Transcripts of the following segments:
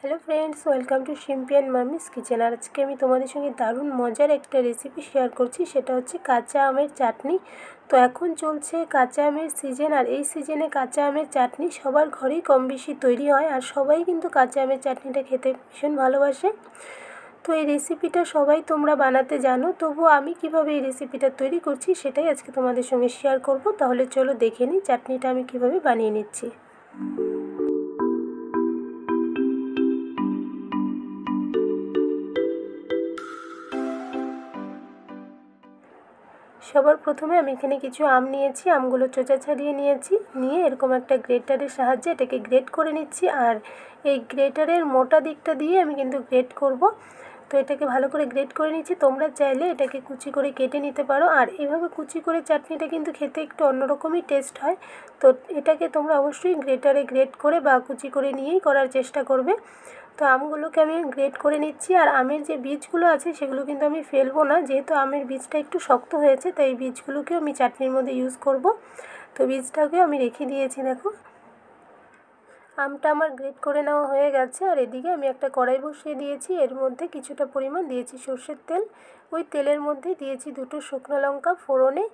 Hello friends, welcome to Shimpi and mummy's kitchen. আর আজকে আমি তোমাদের সঙ্গে দারুণ মজার একটা রেসিপি শেয়ার করছি, সেটা হচ্ছে কাঁচা আমের চাটনি। তো এখন চলছে কাঁচা আমের সিজন, আর এই সিজনে কাঁচা আমের চাটনি সবার ঘরেই কম বেশি তৈরি হয়, আর সবাই কিন্তু কাঁচা আমের চাটনিটা খেতে ভীষণ ভালোবাসে। তো এই রেসিপিটা সবাই তোমরা বানাতে জানো, তবুও আমি কিভাবে এই রেসিপিটা তৈরি করছি সেটাই আজকে তোমাদের সঙ্গে শেয়ার করব। তাহলে চলো দেখে নিই চাটনিটা আমি কিভাবে বানিয়ে নিচ্ছি। সবার প্রথমে আমি এখানে কিছু আম নিয়েছি, আমগুলো চোচা ছাড়িয়ে নিয়েছি, নিয়ে এরকম একটা গ্রেটারের সাহায্যে এটাকে গ্রেট করে নিচ্ছি। আর এই গ্রেটারের মোটা দিকটা দিয়ে আমি কিন্তু গ্রেট করব। তো এটাকে ভালো করে গ্রেট করে নিচ্ছি। তোমরা চাইলে এটাকে কুচি করে কেটে নিতে পারো, আর এভাবে কুচি করে চাটনিটা কিন্তু খেতে একটু অন্যরকমই টেস্ট হয়। তো এটাকে তোমরা অবশ্যই গ্রেটারে গ্রেট করে বা কুচি করে নিয়েই করার চেষ্টা করবে। তো আমগুলোকে আমি গ্রেট করে নিচ্ছি, আর আমের যে বীজগুলো আছে সেগুলো কিন্তু আমি ফেলবো না, যেহেতু আমের বীজটা একটু শক্ত হয়েছে, তাই এই বীজগুলোকেও আমি চাটনির মধ্যে ইউজ করব। তো বীজটাকেও আমি রেখে দিয়েছি। দেখো আমটা আমার গ্রেট করে নেওয়া হয়ে গেছে, আর এদিকে আমি একটা কড়াই বসিয়ে দিয়েছি। এর মধ্যে কিছুটা পরিমাণ দিয়েছি সর্ষের তেল, ওই তেলের মধ্যে দিয়েছি দুটো শুকনো লঙ্কা ফোড়নে,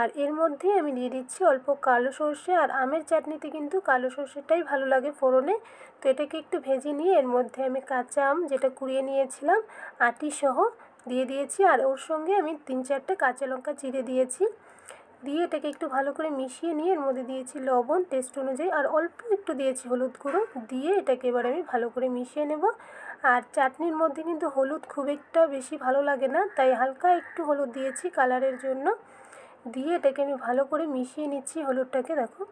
আর এর মধ্যে আমি দিয়ে দিচ্ছি অল্প কালো সর্ষে। আর আমের চাটনিতে কিন্তু কালো সর্ষেটাই ভালো লাগে ফোড়নে। তো এটাকে একটু ভেজে নিয়ে এর মধ্যে আমি কাঁচা আম যেটা কুড়িয়ে নিয়েছিলাম আটি সহ দিয়ে দিয়েছি, আর ওর সঙ্গে আমি 3-4টে কাঁচা লঙ্কা চিড়ে দিয়েছি। দিয়ে এটাকে একটু ভালো করে মিশিয়ে নিয়ে এর মধ্যে দিয়েছি লবণ টেস্ট অনুযায়ী, আর অল্প একটু দিয়েছি হলুদ গুঁড়ো। দিয়ে এটাকে এবার আমি ভালো করে মিশিয়ে নেব। আর চাটনির মধ্যে কিন্তু হলুদ খুব একটা বেশি ভালো লাগে না, তাই হালকা একটু হলুদ দিয়েছি কালারের জন্য। দিয়ে এটাকে আমি ভালো করে মিশিয়ে নিচ্ছি হলুদটাকে। দেখো,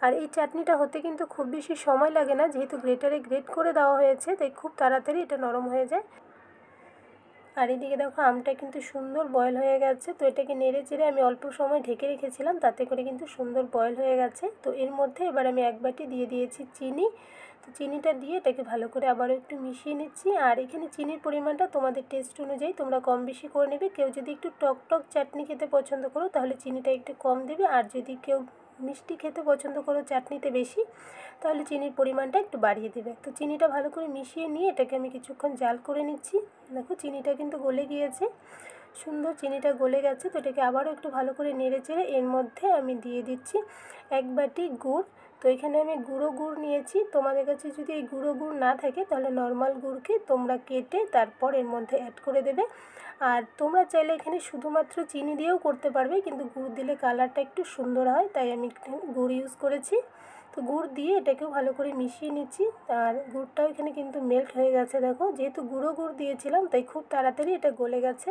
আর এই চাটনিটা হতে কিন্তু খুব বেশি সময় লাগে না, যেহেতু গ্রেটারে গ্রেট করে দেওয়া হয়েছে, তাই খুব তাড়াতাড়ি এটা নরম হয়ে যায়। আর এদিকে দেখো আমটা কিন্তু সুন্দর বয়েল হয়ে গেছে। তো এটাকে নেড়ে চেড়ে আমি অল্প সময় ঢেকে রেখেছিলাম, তাতে করে কিন্তু সুন্দর বয়েল হয়ে গেছে। তো এর মধ্যে এবার আমি এক বাটি দিয়ে দিয়েছি চিনি। তো চিনিটা দিয়ে এটাকে ভালো করে আবারও একটু মিশিয়ে নিচ্ছি। আর এখানে চিনির পরিমাণটা তোমাদের টেস্ট অনুযায়ী তোমরা কম বেশি করে নেবে। কেউ যদি একটু টক টক চাটনি খেতে পছন্দ করো তাহলে চিনিটা একটু কম দেবে, আর যদি কেউ মিষ্টি খেতে পছন্দ করো চাটনিতে বেশি, তাহলে চিনির পরিমাণটা একটু বাড়িয়ে দেবে। তো চিনিটা ভালো করে মিশিয়ে নিয়ে এটাকে আমি কিছুক্ষণ জাল করে নিচ্ছি। দেখো চিনিটা কিন্তু গলে গিয়েছে, সুন্দর চিনিটা গলে গেছে। তো এটাকে আবারও একটু ভালো করে নেড়ে চেড়ে এর মধ্যে আমি দিয়ে দিচ্ছি এক বাটি গুড়। তো এখানে আমি গুঁড়ো গুড় নিয়েছি। তোমাদের কাছে যদি এই গুঁড়ো গুড় না থাকে তাহলে নর্মাল গুড়কে তোমরা কেটে তারপর এর মধ্যে অ্যাড করে দেবে। আর তোমরা চাইলে এখানে শুধুমাত্র চিনি দিয়েও করতে পারবে, কিন্তু গুড় দিলে কালারটা একটু সুন্দর হয়, তাই আমি গুড় ইউজ করেছি। তো গুড় দিয়ে এটাকেও ভালো করে মিশিয়ে নিচ্ছি। আর গুড়টাও এখানে কিন্তু মেল্ট হয়ে গেছে। দেখো, যেহেতু গুঁড়ো গুড় দিয়েছিলাম তাই খুব তাড়াতাড়ি এটা গলে গেছে।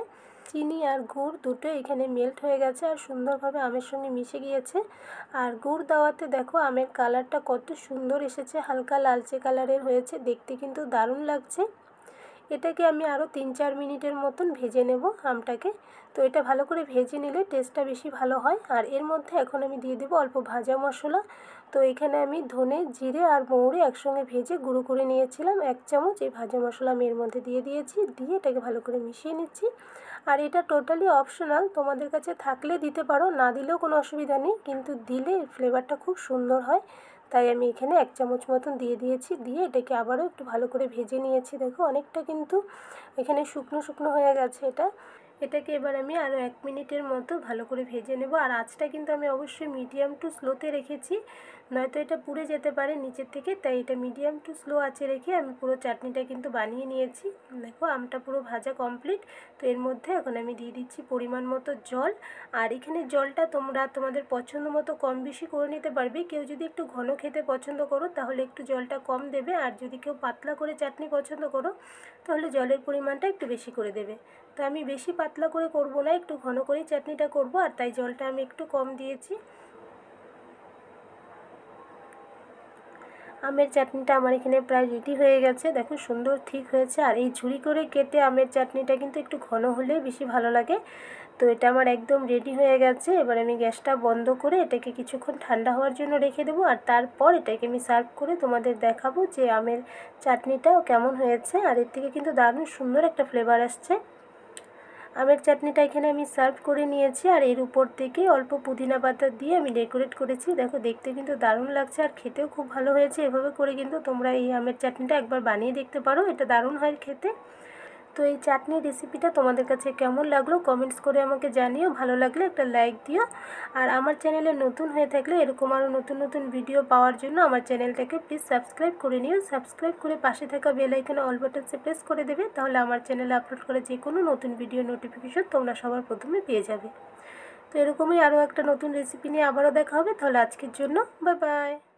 চিনি আর গুড় দুটো এখানে মেল্ট হয়ে গেছে আর সুন্দরভাবে আমের সঙ্গে মিশে গিয়েছে। আর গুড় দেওয়াতে দেখো আমের কালারটা কত সুন্দর এসেছে, হালকা লালচে কালারের হয়েছে, দেখতে কিন্তু দারুণ লাগছে। এটাকে আমি আরও 3-4 মিনিটের মতন ভেজে নেব আমটাকে। তো এটা ভালো করে ভেজে নিলে টেস্টটা বেশি ভালো হয়। আর এর মধ্যে এখন আমি দিয়ে দেবো অল্প ভাজা মশলা। তো এখানে আমি ধনে, জিরে আর মৌরি একসঙ্গে ভেজে গুঁড়ো করে নিয়েছিলাম 1 চামচ। এই ভাজা মশলা আমি এর মধ্যে দিয়ে দিয়েছি, দিয়ে এটাকে ভালো করে মিশিয়ে নিচ্ছি। আর এটা টোটালি অপশনাল, তোমাদের কাছে থাকলে দিতে পারো, না দিলেও কোনো অসুবিধা নেই, কিন্তু দিলে ফ্লেভারটা খুব সুন্দর হয়। তাই আমি এখানে 1 চামচ মতন দিয়ে দিয়েছি, দিয়ে এটাকে আবারও একটু ভালো করে ভেজে নিয়েছি। দেখো অনেকটা কিন্তু এখানে শুকনো শুকনো হয়ে গেছে এটাকে এবার আমি আরও 1 মিনিটের মতো ভালো করে ভেজে নেব। আর আঁচটা কিন্তু আমি অবশ্যই মিডিয়াম টু স্লোতে রেখেছি, নয়তো এটা পুড়ে যেতে পারে নিচের থেকে, তাই এটা মিডিয়াম টু স্লো আঁচে রেখে আমি পুরো চাটনিটা কিন্তু বানিয়ে নিয়েছি। দেখো আমটা পুরো ভাজা কমপ্লিট। তো এর মধ্যে এখন আমি দিয়ে দিচ্ছি পরিমাণ মতো জল। আর এখানে জলটা তোমরা তোমাদের পছন্দ মতো কম বেশি করে নিতে পারবে। কেউ যদি একটু ঘন খেতে পছন্দ করো তাহলে একটু জলটা কম দেবে, আর যদি কেউ পাতলা করে চাটনি পছন্দ করো তাহলে জলের পরিমাণটা একটু বেশি করে দেবে। তো আমি বেশি পাতলা করে করব না, একটু ঘন করেই চাটনিটা করব, আর তাই জলটা আমি একটু কম দিয়েছি। আমের চাটনিটা আমার এখানে প্রায় রেডি হয়ে গেছে। দেখো সুন্দর ঠিক হয়েছে। আর এই ঝুরি করে কেটে আমের চাটনিটা কিন্তু একটু ঘন হলে বেশি ভালো লাগে। তো এটা আমার একদম রেডি হয়ে গেছে। এবার আমি গ্যাসটা বন্ধ করে এটাকে কিছুক্ষণ ঠান্ডা হওয়ার জন্য রেখে দেবো, আর তারপর এটাকে আমি সার্ভ করে তোমাদের দেখাবো যে আমের চাটনিটাও কেমন হয়েছে। আর এর থেকে কিন্তু দারুণ সুন্দর একটা ফ্লেভার আসছে। আমের চাটনিটা এখানে আমি সার্ভ করে নিয়েছি, আর এর উপর থেকে অল্প পুদিনা পাতা দিয়ে আমি ডেকোরেট করেছি। দেখো দেখতে কিন্তু দারুণ লাগছে আর খেতেও খুব ভালো হয়েছে। এভাবে করে কিন্তু তোমরা এই আমের চাটনিটা একবার বানিয়ে দেখতে পারো, এটা দারুণ হয় খেতে। তো এই চাটনির রেসিপিটা তোমাদের কাছে কেমন লাগলো কমেন্টস করে আমাকে জানিও। ভালো লাগলে একটা লাইক দিও, আর আমার চ্যানেলে নতুন হয়ে থাকলে এরকম আরও নতুন নতুন ভিডিও পাওয়ার জন্য আমার চ্যানেলটাকে প্লিজ সাবস্ক্রাইব করে নিও। সাবস্ক্রাইব করে পাশে থাকা বেল আইকনে অল বাটনসে প্রেস করে দেবে, তাহলে আমার চ্যানেলে আপলোড করা যে কোনো নতুন ভিডিও নোটিফিকেশন তোমরা সবার প্রথমে পেয়ে যাবে। তো এরকমই আরও একটা নতুন রেসিপি নিয়ে আবারও দেখা হবে। তাহলে আজকের জন্য বাই বাই।